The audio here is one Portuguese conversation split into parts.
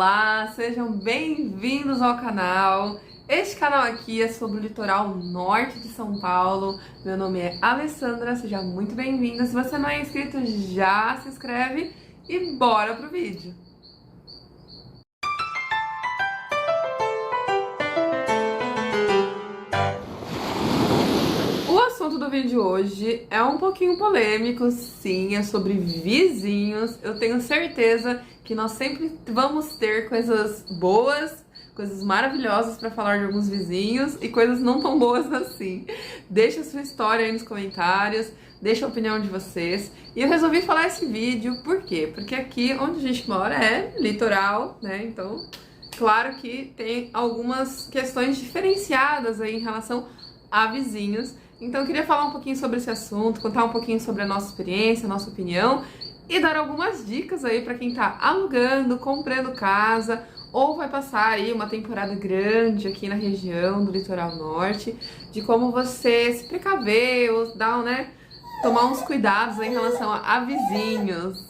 Olá, sejam bem-vindos ao canal. Este canal aqui é sobre o litoral norte de São Paulo. Meu nome é Alessandra, seja muito bem-vinda. Se você não é inscrito, já se inscreve e bora pro vídeo. O assunto do vídeo hoje é um pouquinho polêmico, sim, é sobre vizinhos. Eu tenho certeza que nós sempre vamos ter coisas boas, coisas maravilhosas para falar de alguns vizinhos e coisas não tão boas assim. Deixa a sua história aí nos comentários, deixa a opinião de vocês. E eu resolvi falar esse vídeo, por quê? Porque aqui onde a gente mora é litoral, né? Então, claro que tem algumas questões diferenciadas aí em relação a vizinhos. Então eu queria falar um pouquinho sobre esse assunto, contar um pouquinho sobre a nossa experiência, a nossa opinião e dar algumas dicas aí para quem tá alugando, comprando casa ou vai passar aí uma temporada grande aqui na região do litoral norte, de como você se precaver ou dar, né, tomar uns cuidados aí em relação a vizinhos.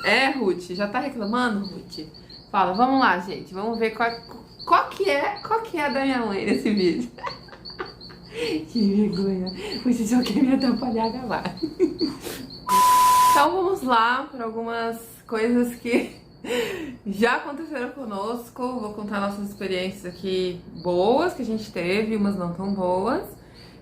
É, Ruth, já tá reclamando, Ruth? Fala, vamos lá, gente, vamos ver qual que é a da minha mãe nesse vídeo. Que vergonha. Você só quer me atrapalhar a gravar. Então vamos lá para algumas coisas que já aconteceram conosco. Vou contar nossas experiências aqui boas que a gente teve, umas não tão boas.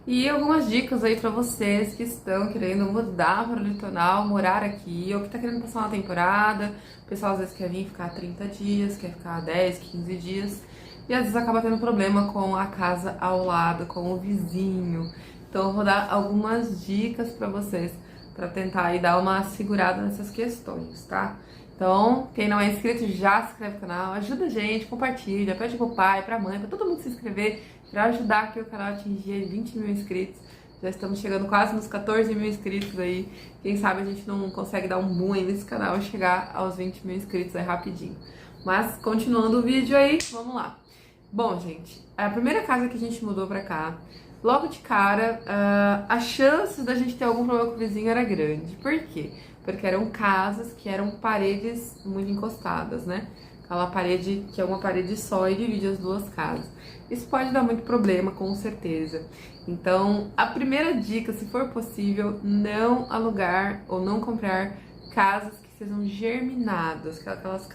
E algumas dicas aí para vocês que estão querendo mudar para o litoral, morar aqui, ou que tá querendo passar uma temporada. O pessoal às vezes quer vir ficar 30 dias, quer ficar 10, 15 dias. E às vezes acaba tendo problema com a casa ao lado, com o vizinho. Então eu vou dar algumas dicas pra vocês, pra tentar aí dar uma segurada nessas questões, tá? Então, quem não é inscrito, já se inscreve no canal, ajuda a gente, compartilha, pede pro pai, pra mãe, pra todo mundo se inscrever, pra ajudar aqui o canal a atingir 20 mil inscritos. Já estamos chegando quase nos 14 mil inscritos aí. Quem sabe a gente não consegue dar um boom aí nesse canal e chegar aos 20 mil inscritos aí rapidinho. Mas, continuando o vídeo aí, vamos lá. Bom, gente, a primeira casa que a gente mudou pra cá, logo de cara, as chances da gente ter algum problema com o vizinho era grande. Por quê? Porque eram casas que eram paredes muito encostadas, né? Aquela parede que é uma parede só e divide as duas casas. Isso pode dar muito problema, com certeza. Então, a primeira dica, se for possível, não alugar ou não comprar casas que sejam germinadas, aquelas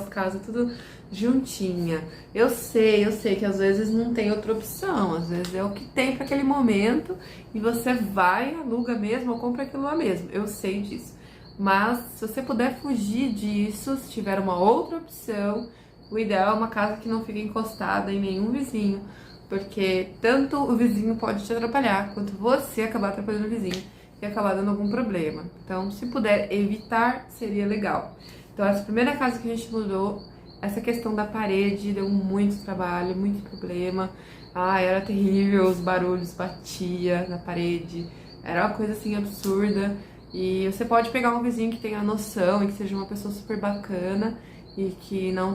casas tudo juntinha. Eu sei que às vezes não tem outra opção, às vezes é o que tem para aquele momento e você vai, aluga mesmo ou compra aquilo lá mesmo. Eu sei disso. Mas se você puder fugir disso, se tiver uma outra opção, o ideal é uma casa que não fique encostada em nenhum vizinho, porque tanto o vizinho pode te atrapalhar, quanto você acabar atrapalhando o vizinho e acabar dando algum problema. Então, se puder evitar, seria legal. Então, essa primeira casa que a gente mudou, essa questão da parede deu muito trabalho, muito problema. Era terrível, os barulhos batia na parede, era uma coisa assim absurda. E você pode pegar um vizinho que tenha noção e que seja uma pessoa super bacana e que não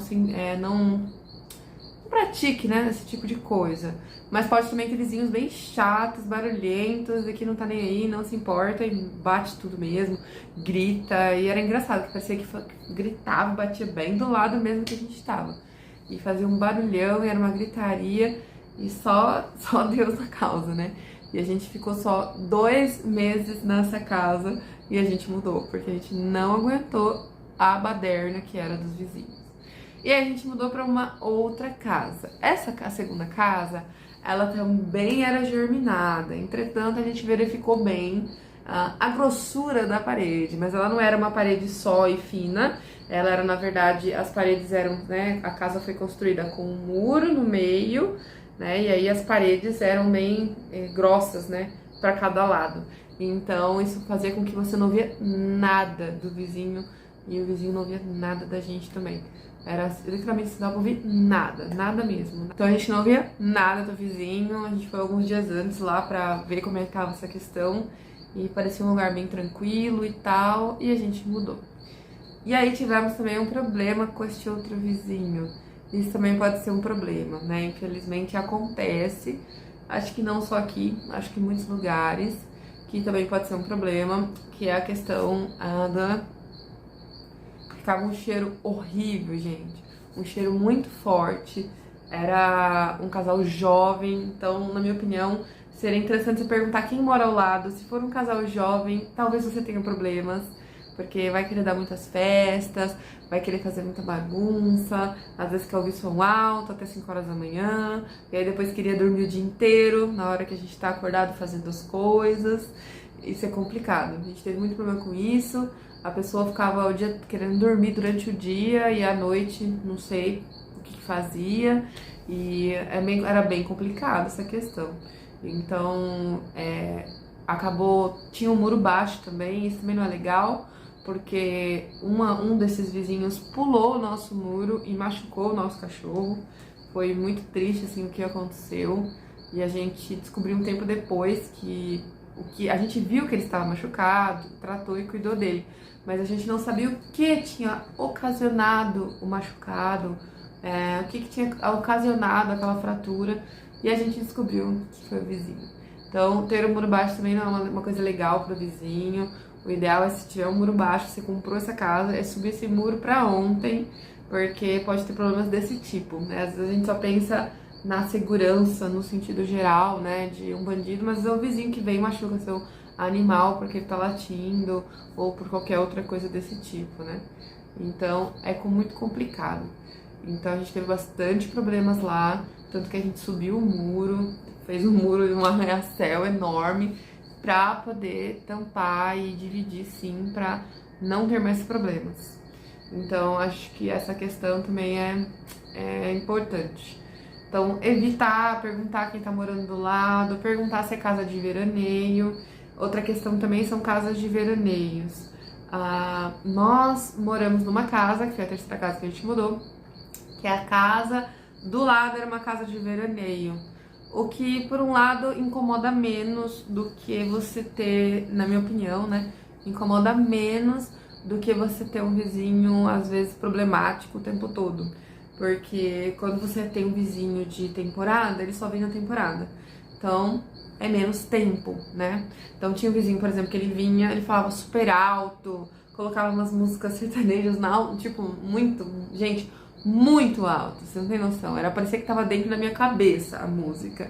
pratique, né, esse tipo de coisa. Mas pode também ter vizinhos bem chatos, barulhentos e que não tá nem aí, não se importa e bate tudo mesmo, grita. E era engraçado, que parecia que gritava, batia bem do lado mesmo que a gente tava. E fazia um barulhão e era uma gritaria e só Deus na causa, né? E a gente ficou só 2 meses nessa casa e a gente mudou, porque a gente não aguentou a baderna que era dos vizinhos. E aí a gente mudou para uma outra casa. A segunda casa, ela também era germinada. Entretanto, a gente verificou bem a grossura da parede, mas ela não era uma parede só e fina. Ela era, na verdade, as paredes eram, né, a casa foi construída com um muro no meio, né, e aí as paredes eram bem grossas, né, para cada lado. Então, isso fazia com que você não via nada do vizinho e o vizinho não via nada da gente também. Era literalmente, não dava pra ouvir nada, nada mesmo. Então a gente não via nada do vizinho, a gente foi alguns dias antes lá pra ver como é que tava essa questão e parecia um lugar bem tranquilo e tal, e a gente mudou. E aí tivemos também um problema com este outro vizinho. Isso também pode ser um problema, né? Infelizmente acontece, acho que não só aqui, acho que em muitos lugares, que também pode ser um problema, que é a questão da ficava um cheiro horrível, gente. Um cheiro muito forte. Era um casal jovem, então, na minha opinião, seria interessante você perguntar quem mora ao lado. Se for um casal jovem, talvez você tenha problemas, porque vai querer dar muitas festas, vai querer fazer muita bagunça, às vezes quer ouvir som alto até 5 horas da manhã, e aí depois queria dormir o dia inteiro, na hora que a gente tá acordado fazendo as coisas. Isso é complicado. A gente teve muito problema com isso. A pessoa ficava o dia querendo dormir durante o dia e à noite, não sei o que fazia, e era bem complicado essa questão. Então, acabou, tinha um muro baixo também, isso também não é legal, porque um desses vizinhos pulou o nosso muro e machucou o nosso cachorro. Foi muito triste, assim, o que aconteceu, e a gente descobriu um tempo depois que a gente viu que ele estava machucado, tratou e cuidou dele, mas a gente não sabia o que tinha ocasionado o machucado, o que tinha ocasionado aquela fratura, e a gente descobriu que foi o vizinho. Então, ter um muro baixo também não é uma coisa legal para o vizinho. O ideal é, se tiver um muro baixo, você comprou essa casa, é subir esse muro para ontem, porque pode ter problemas desse tipo, né? Às vezes a gente só pensa na segurança, no sentido geral, né, de um bandido, mas é o vizinho que vem e machuca seu animal porque ele tá latindo ou por qualquer outra coisa desse tipo, né? Então é muito complicado. Então a gente teve bastante problemas lá, tanto que a gente subiu o muro, fez um muro de um arranha-céu enorme pra poder tampar e dividir, sim, pra não ter mais problemas. Então acho que essa questão também é importante. Então, evitar perguntar quem tá morando do lado, perguntar se é casa de veraneio. Outra questão também são casas de veraneios. Nós moramos numa casa, que foi a terceira casa que a gente mudou, que é a casa do lado era uma casa de veraneio. O que, por um lado, incomoda menos do que você ter, na minha opinião, né? Incomoda menos do que você ter um vizinho, às vezes, problemático o tempo todo. Porque quando você tem um vizinho de temporada, ele só vem na temporada. Então, é menos tempo, né? Então, tinha um vizinho, por exemplo, que ele vinha, ele falava super alto, colocava umas músicas sertanejas, tipo, muito, gente, muito alto, você não tem noção. Parecia que tava dentro da minha cabeça a música.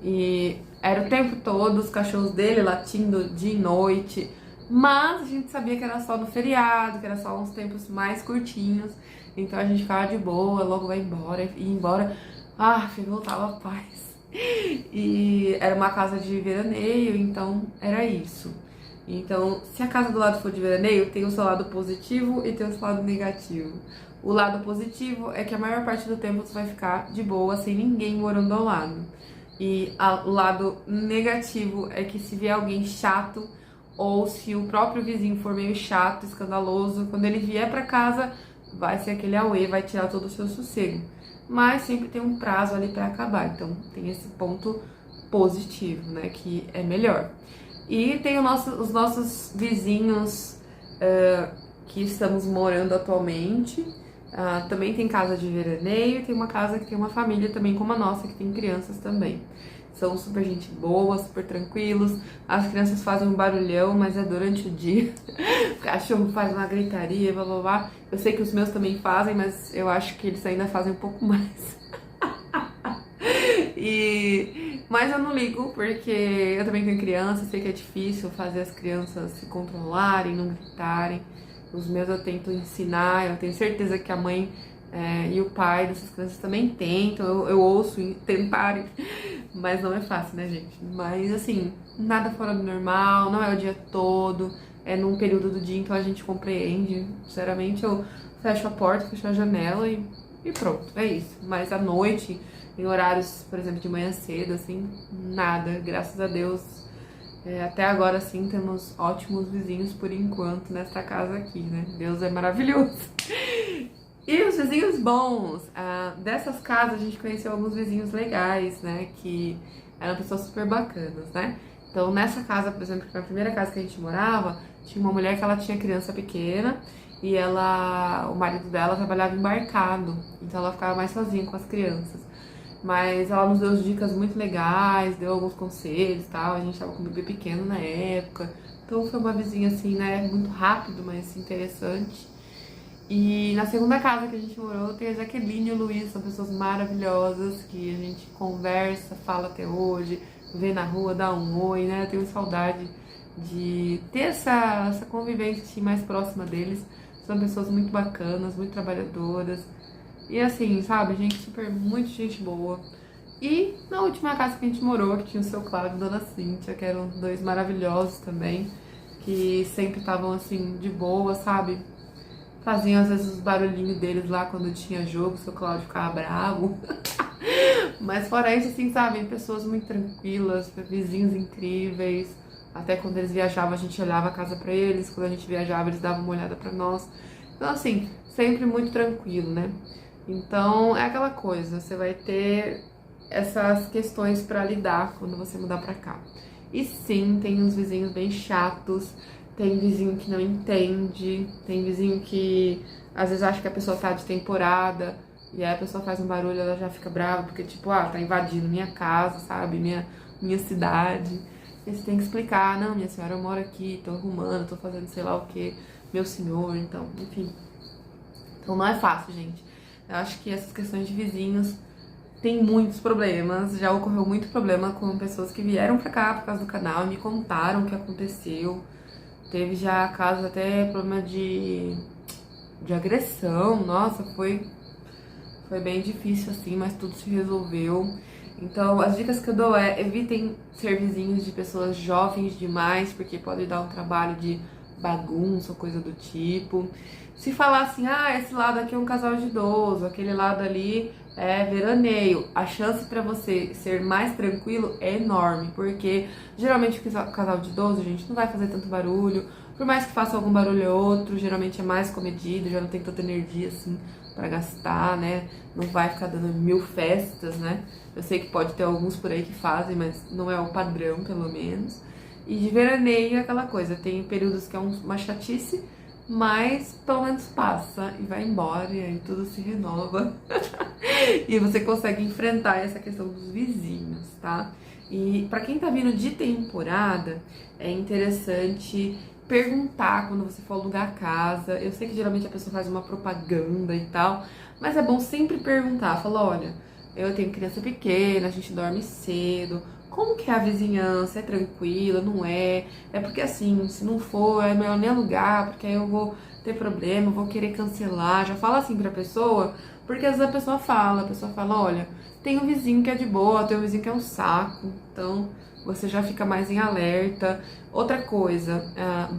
E era o tempo todo, os cachorros dele latindo dia e noite. Mas a gente sabia que era só no feriado, que era só uns tempos mais curtinhos. Então a gente ficava de boa, logo vai embora, ia embora, voltava a paz. E era uma casa de veraneio, então era isso. Então, se a casa do lado for de veraneio, tem o seu lado positivo e tem o seu lado negativo. O lado positivo é que a maior parte do tempo você vai ficar de boa, sem ninguém morando ao lado. E o lado negativo é que se vier alguém chato, ou se o próprio vizinho for meio chato, escandaloso, quando ele vier pra casa, vai ser aquele auê, vai tirar todo o seu sossego. Mas sempre tem um prazo ali pra acabar, então tem esse ponto positivo, né, que é melhor. E tem os nossos vizinhos que estamos morando atualmente. Também tem casa de veraneio, tem uma casa que tem uma família também como a nossa, que tem crianças também. São super gente boa, super tranquilos. As crianças fazem um barulhão, mas é durante o dia. O cachorro faz uma gritaria, blá blá blá. Eu sei que os meus também fazem, mas eu acho que eles ainda fazem um pouco mais. Mas eu não ligo, porque eu também tenho criança, sei que é difícil fazer as crianças se controlarem, não gritarem. Os meus eu tento ensinar, eu tenho certeza que a mãe e o pai dessas crianças também tentam, eu ouço tentarem, mas não é fácil, né, gente? Mas, assim, nada fora do normal, não é o dia todo, é num período do dia, então a gente compreende. Sinceramente, eu fecho a porta, fecho a janela e pronto, é isso. Mas à noite, em horários, por exemplo, de manhã cedo, assim, nada, graças a Deus. Até agora, sim, temos ótimos vizinhos por enquanto nesta casa aqui, né? Deus é maravilhoso. E os vizinhos bons, dessas casas a gente conheceu alguns vizinhos legais, né, que eram pessoas super bacanas, né. Então nessa casa, por exemplo, que foi a primeira casa que a gente morava, tinha uma mulher que ela tinha criança pequena e o marido dela trabalhava embarcado, então ela ficava mais sozinha com as crianças. Mas ela nos deu dicas muito legais, deu alguns conselhos e tal, a gente tava com um bebê pequeno na época, então foi uma vizinha assim, né, muito rápido, mas interessante. E na segunda casa que a gente morou tem a Jaqueline e o Luiz, são pessoas maravilhosas que a gente conversa, fala até hoje, vê na rua, dá um oi, né? Eu tenho saudade de ter essa convivência assim, mais próxima deles. São pessoas muito bacanas, muito trabalhadoras. E assim, sabe, gente super, muito gente boa. E na última casa que a gente morou, que tinha o seu Cláudio e a Dona Cíntia, que eram dois maravilhosos também, que sempre estavam assim, de boa, sabe? Faziam às vezes os barulhinhos deles lá quando tinha jogo, o seu Cláudio ficava bravo. Mas fora isso, assim, sabe, pessoas muito tranquilas, vizinhos incríveis. Até quando eles viajavam, a gente olhava a casa pra eles, quando a gente viajava, eles davam uma olhada pra nós. Então, assim, sempre muito tranquilo, né? Então, é aquela coisa, você vai ter essas questões pra lidar quando você mudar pra cá. E sim, tem uns vizinhos bem chatos, tem vizinho que não entende, tem vizinho que às vezes acha que a pessoa tá de temporada, e aí a pessoa faz um barulho, ela já fica brava, porque tipo, tá invadindo minha casa, sabe, minha cidade. E você tem que explicar, não, minha senhora, eu moro aqui, tô arrumando, tô fazendo sei lá o que, meu senhor, então, enfim. Então não é fácil, gente. Eu acho que essas questões de vizinhos tem muitos problemas, já ocorreu muito problema com pessoas que vieram pra cá por causa do canal e me contaram o que aconteceu. Teve já casos até problema de agressão, nossa, foi bem difícil assim, mas tudo se resolveu. Então, as dicas que eu dou é evitem ser vizinhos de pessoas jovens demais, porque pode dar um trabalho de bagunça ou coisa do tipo. Se falar assim, esse lado aqui é um casal de idoso, aquele lado ali é veraneio, a chance pra você ser mais tranquilo é enorme, porque geralmente o casal de idoso, gente, não vai fazer tanto barulho, por mais que faça algum barulho ou outro, geralmente é mais comedido, já não tem tanta energia assim pra gastar, né? Não vai ficar dando mil festas, né? Eu sei que pode ter alguns por aí que fazem, mas não é o padrão, pelo menos. E de veraneio é aquela coisa, tem períodos que é uma chatice, mas pelo menos passa e vai embora e aí tudo se renova. E você consegue enfrentar essa questão dos vizinhos, tá? E pra quem tá vindo de temporada, é interessante perguntar quando você for alugar a casa. Eu sei que geralmente a pessoa faz uma propaganda e tal, mas é bom sempre perguntar. Fala, olha, eu tenho criança pequena, a gente dorme cedo. Como que é a vizinhança? É tranquila? Não é? É porque assim, se não for, é melhor nem alugar, porque aí eu vou ter problema, eu vou querer cancelar. Já fala assim pra pessoa, porque às vezes a pessoa fala, olha, tem um vizinho que é de boa, tem um vizinho que é um saco, então você já fica mais em alerta. Outra coisa,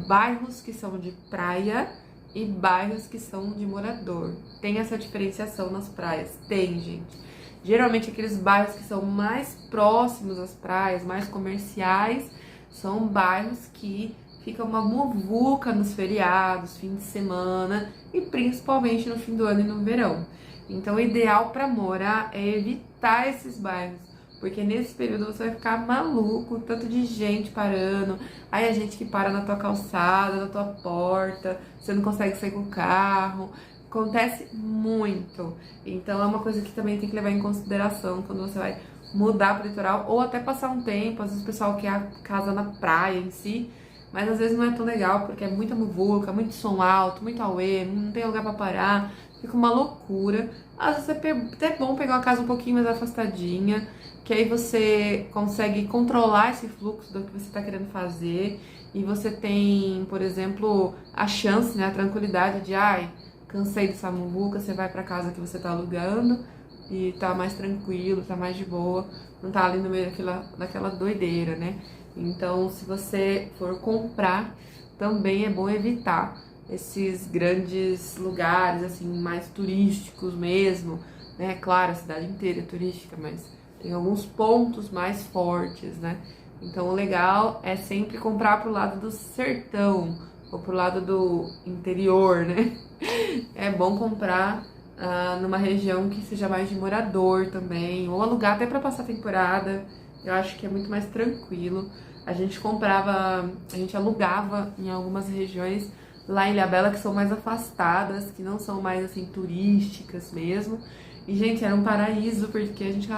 bairros que são de praia e bairros que são de morador. Tem essa diferenciação nas praias? Tem, gente. Geralmente aqueles bairros que são mais próximos às praias, mais comerciais, são bairros que fica uma muvuca nos feriados, fim de semana e principalmente no fim do ano e no verão. Então o ideal para morar é evitar esses bairros, porque nesse período você vai ficar maluco, tanto de gente parando, aí a gente que para na tua calçada, na tua porta, você não consegue sair com o carro. Acontece muito. Então é uma coisa que também tem que levar em consideração quando você vai mudar para o litoral ou até passar um tempo. Às vezes o pessoal quer a casa na praia em si, mas às vezes não é tão legal porque é muita muvuca, muito som alto, muito auê, não tem lugar para parar, fica uma loucura. Às vezes é até bom pegar uma casa um pouquinho mais afastadinha, que aí você consegue controlar esse fluxo do que você está querendo fazer e você tem, por exemplo, a chance, né, a tranquilidade de, cansei dessa muvuca, você vai pra casa que você tá alugando e tá mais tranquilo, tá mais de boa, não tá ali no meio daquela doideira, né? Então, se você for comprar, também é bom evitar esses grandes lugares, assim, mais turísticos mesmo, né? Claro, a cidade inteira é turística, mas tem alguns pontos mais fortes, né? Então, o legal é sempre comprar pro lado do sertão ou pro lado do interior, né? É bom comprar numa região que seja mais de morador também, ou alugar até para passar temporada. Eu acho que é muito mais tranquilo. A gente alugava em algumas regiões lá em Ilhabela que são mais afastadas, que não são mais assim turísticas mesmo. E, gente, era um paraíso, porque a gente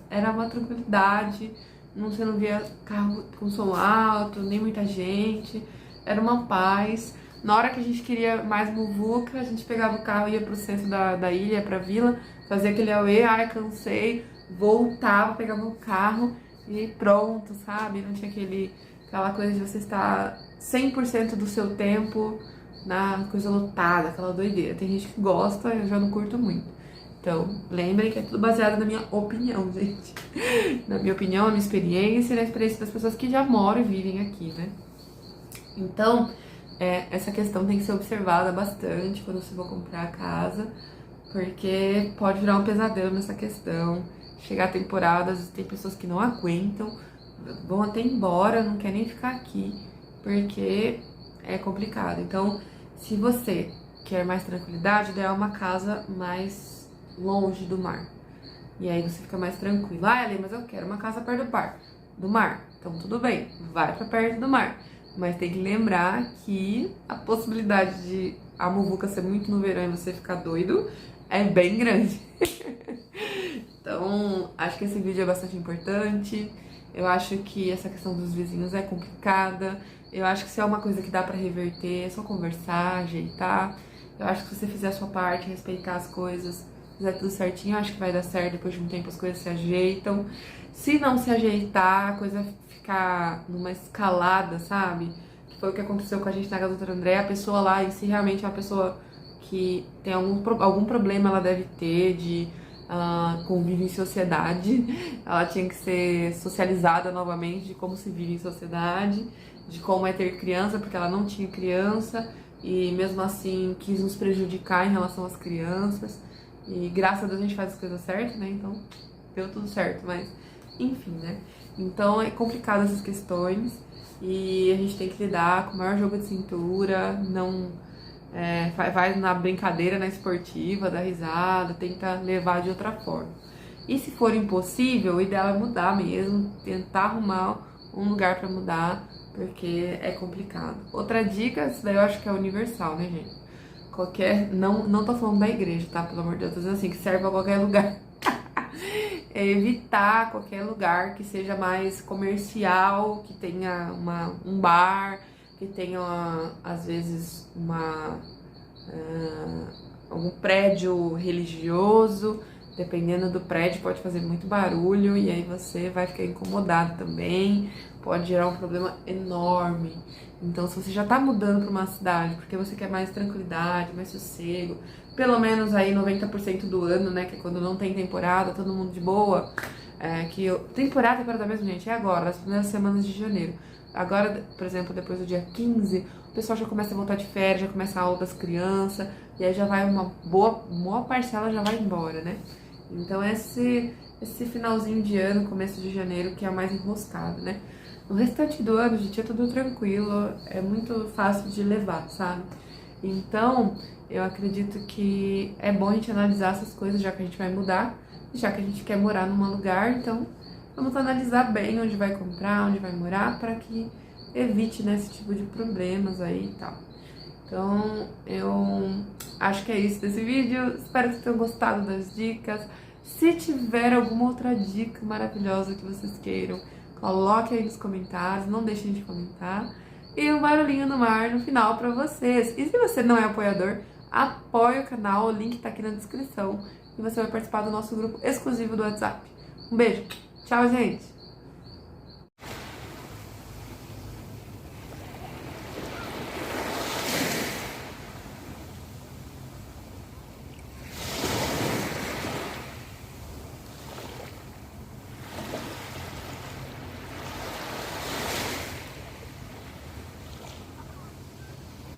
era uma tranquilidade, você não via carro com som alto, nem muita gente, era uma paz. Na hora que a gente queria mais muvuca, a gente pegava o carro, ia pro centro da ilha, pra vila, fazia aquele auê, ai, cansei, voltava, pegava o carro e pronto, sabe? Não tinha aquela coisa de você estar 100% do seu tempo na coisa lotada, aquela doideira. Tem gente que gosta, eu já não curto muito. Então, lembrem que é tudo baseado na minha opinião, gente. Na minha opinião, na minha experiência e na experiência das pessoas que já moram e vivem aqui, né? Então, essa questão tem que ser observada bastante quando você for comprar a casa, porque pode virar um pesadelo nessa questão. Chegar a temporadas, tem pessoas que não aguentam, vão até embora, não querem nem ficar aqui, porque é complicado. Então, se você quer mais tranquilidade, ideal é uma casa mais longe do mar. E aí você fica mais tranquilo. Ah, Ale, mas eu quero uma casa perto do mar. Então tudo bem, vai pra perto do mar. Mas tem que lembrar que a possibilidade de a muvuca ser muito no verão e você ficar doido é bem grande. Então, acho que esse vídeo é bastante importante. Eu acho que essa questão dos vizinhos é complicada. Eu acho que se é uma coisa que dá pra reverter, é só conversar, ajeitar. Eu acho que se você fizer a sua parte, respeitar as coisas, fizer tudo certinho, eu acho que vai dar certo. Depois de um tempo as coisas se ajeitam. Se não se ajeitar, a coisa ficar numa escalada, sabe? Que foi o que aconteceu com a gente na casa do Dr. André. A pessoa lá em si realmente é uma pessoa que tem algum problema, ela deve ter de convívio em sociedade. Ela tinha que ser socializada novamente de como se vive em sociedade, de como é ter criança, porque ela não tinha criança e mesmo assim quis nos prejudicar em relação às crianças. E graças a Deus a gente faz as coisas certas, né? Então deu tudo certo, mas enfim, né? Então é complicado essas questões e a gente tem que lidar com o maior jogo de cintura, não vai na brincadeira, na esportiva, dá risada, tenta levar de outra forma. E se for impossível, o ideal é mudar mesmo, tentar arrumar um lugar pra mudar, porque é complicado. Outra dica, isso daí eu acho que é universal, né, gente? Não tô falando da igreja, tá? Pelo amor de Deus, tô dizendo assim, que serve pra qualquer lugar. É evitar qualquer lugar que seja mais comercial, que tenha um bar, que tenha, às vezes, algum prédio religioso. Dependendo do prédio, pode fazer muito barulho e aí você vai ficar incomodado também. Pode gerar um problema enorme. Então, se você já tá mudando para uma cidade porque você quer mais tranquilidade, mais sossego, pelo menos aí 90% do ano, né, que é quando não tem temporada, todo mundo de boa, temporada mesmo, gente, é agora, nas primeiras semanas de janeiro. Agora, por exemplo, depois do dia 15, o pessoal já começa a voltar de férias, já começa a aula das crianças, e aí já vai uma boa parcela já vai embora, né? Então esse finalzinho de ano, começo de janeiro, que é o mais enroscado, né? No restante do ano, gente, é tudo tranquilo, é muito fácil de levar, sabe? Então, eu acredito que é bom a gente analisar essas coisas, já que a gente vai mudar, já que a gente quer morar num lugar, então vamos analisar bem onde vai comprar, onde vai morar, para que evite, né, esse tipo de problemas aí e tal. Então, eu acho que é isso desse vídeo. Espero que vocês tenham gostado das dicas. Se tiver alguma outra dica maravilhosa que vocês queiram, coloque aí nos comentários, não deixem de comentar. E um barulhinho no mar no final pra vocês. E se você não é apoiador, apoie o canal, o link tá aqui na descrição. E você vai participar do nosso grupo exclusivo do WhatsApp. Um beijo, tchau, gente!